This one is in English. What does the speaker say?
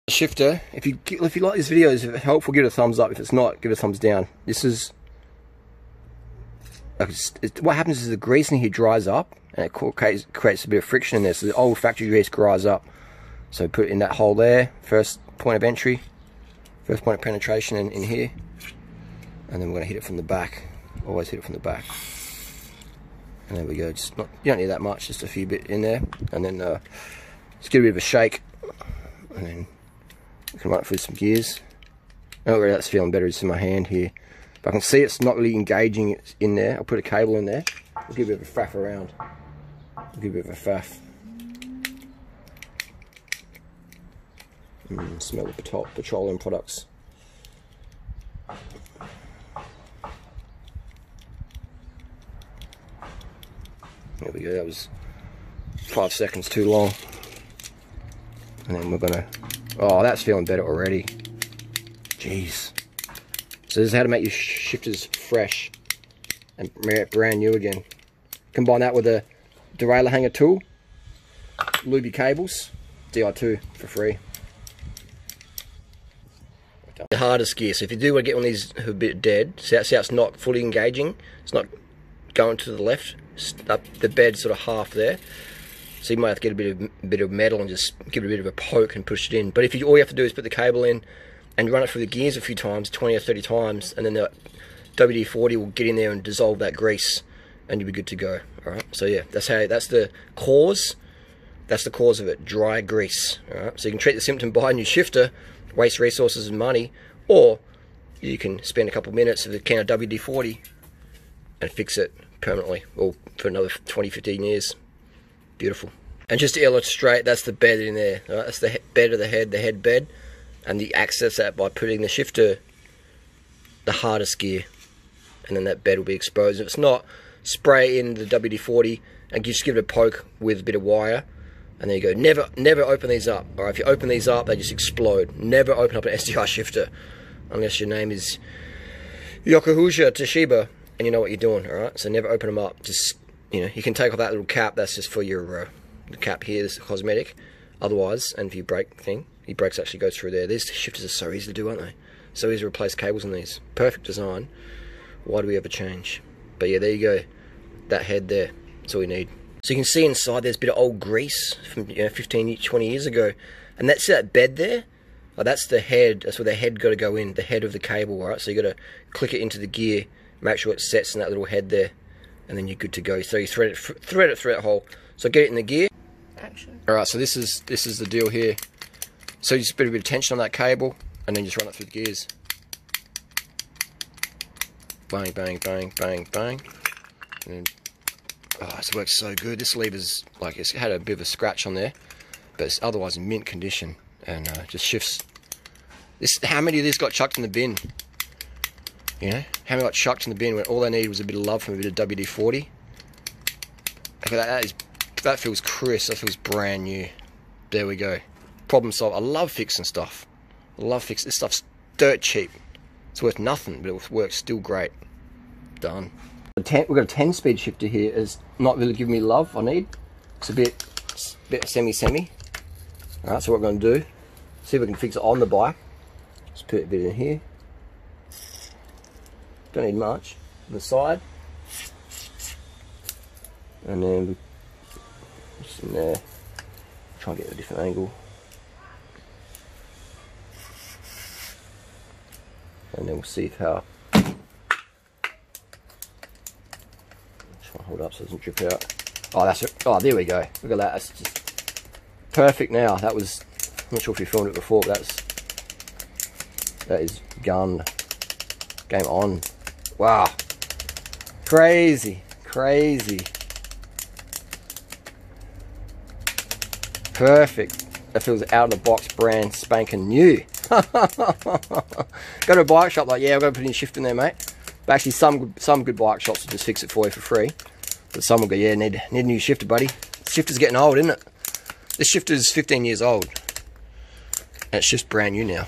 Shifter, if you like this video, if it's helpful, give it a thumbs up. If it's not, give it a thumbs down. This is what happens is the grease in here dries up and it creates a bit of friction in there, so the old factory grease dries up. So put it in that hole there, first point of entry, first point of penetration in here, and then we're going to hit it from the back. Always hit it from the back. And there we go. Just not, you don't need that much, just a few bit in there, and then just give it a bit of a shake, and then we can run it through some gears. Oh, really, that's feeling better. It's in my hand here, but I can see it's not really engaging it in there. I'll put a cable in there. I'll give it a bit of a faff around. I'll give it a bit of a faff. Smell the petroleum products. There we go, that was 5 seconds too long. And then we're gonna, oh, that's feeling better already. Jeez. So this is how to make your shifters fresh and brand new again. Combine that with a derailleur hanger tool, lube your cables, DI2 for free. The hardest gear, so if you do want to get one of these who are a bit dead, see how it's not fully engaging, it's not going to the left, up the bed sort of half there, so you might have to get a bit of metal and just give it a bit of a poke and push it in. But if all you have to do is put the cable in and run it through the gears a few times, 20 or 30 times, and then the WD-40 will get in there and dissolve that grease and you'll be good to go. Alright, so yeah, that's the cause of it, dry grease. Alright, so you can treat the symptom by a new shifter, waste resources and money, or you can spend a couple of minutes with a can of WD-40 and fix it permanently, or for another 20-15 years. Beautiful. And just to illustrate, that's the bed in there. Right? That's the bed of the head bed, and you access that by putting the shifter the hardest gear, and then that bed will be exposed. If it's not, spray in the WD-40 and just give it a poke with a bit of wire. And there you go. Never open these up. Alright, if you open these up, they just explode. Never open up an STI shifter unless your name is Yokohusha Toshiba and you know what you're doing. Alright, so never open them up. Just, you know, you can take off that little cap. That's just for your the cap here. This is cosmetic. Otherwise, and for your brake thing, your brakes actually go through there. These shifters are so easy to do, aren't they? So easy to replace cables on these. Perfect design. Why do we ever change? But yeah, there you go. That head there. That's all you need. So you can see inside there's a bit of old grease from 15, 20 years ago. And that's that bed there. Oh, that's the head. That's where the head got to go in. The head of the cable, right? So you got to click it into the gear. Make sure it sets in that little head there. And then you're good to go. So you thread it through that hole. So get it in the gear. Action. Alright, so this is the deal here. So you just put a bit of tension on that cable. And then just run it through the gears. Bang, bang, bang, bang, bang. And then, oh, this works so good. This lever's like, it's had a bit of a scratch on there, but it's otherwise in mint condition, and just shifts. This, how many of these got chucked in the bin? You know, how many got chucked in the bin when all they needed was a bit of love from a bit of WD-40? Look at that. That feels crisp. That feels brand new. There we go. Problem solved. I love fixing stuff. I love fixing this stuff's dirt cheap. It's worth nothing, but it works still great. Done. We've got a 10-speed shifter here. Is not really giving me love I need. It's a bit semi. Alright, so what we're going to do, see if we can fix it on the bike. Just put a bit in here. Don't need much. On the side. And then just in there. Try and get a different angle. And then we'll see how. Hold up so it doesn't drip out. Oh, that's it. Oh, there we go. Look at that. That's just perfect now. That was, I'm not sure if you filmed it before, but that is gun. Game on. Wow. Crazy. Perfect. That feels out of the box, brand spanking new. Go to a bike shop, like, yeah, I've got to put in a shift in there, mate. But actually, some good bike shops will just fix it for you for free. But some will go, yeah, need a new shifter, buddy. This shifter's getting old, isn't it? This shifter's 15 years old. And it's just brand new now.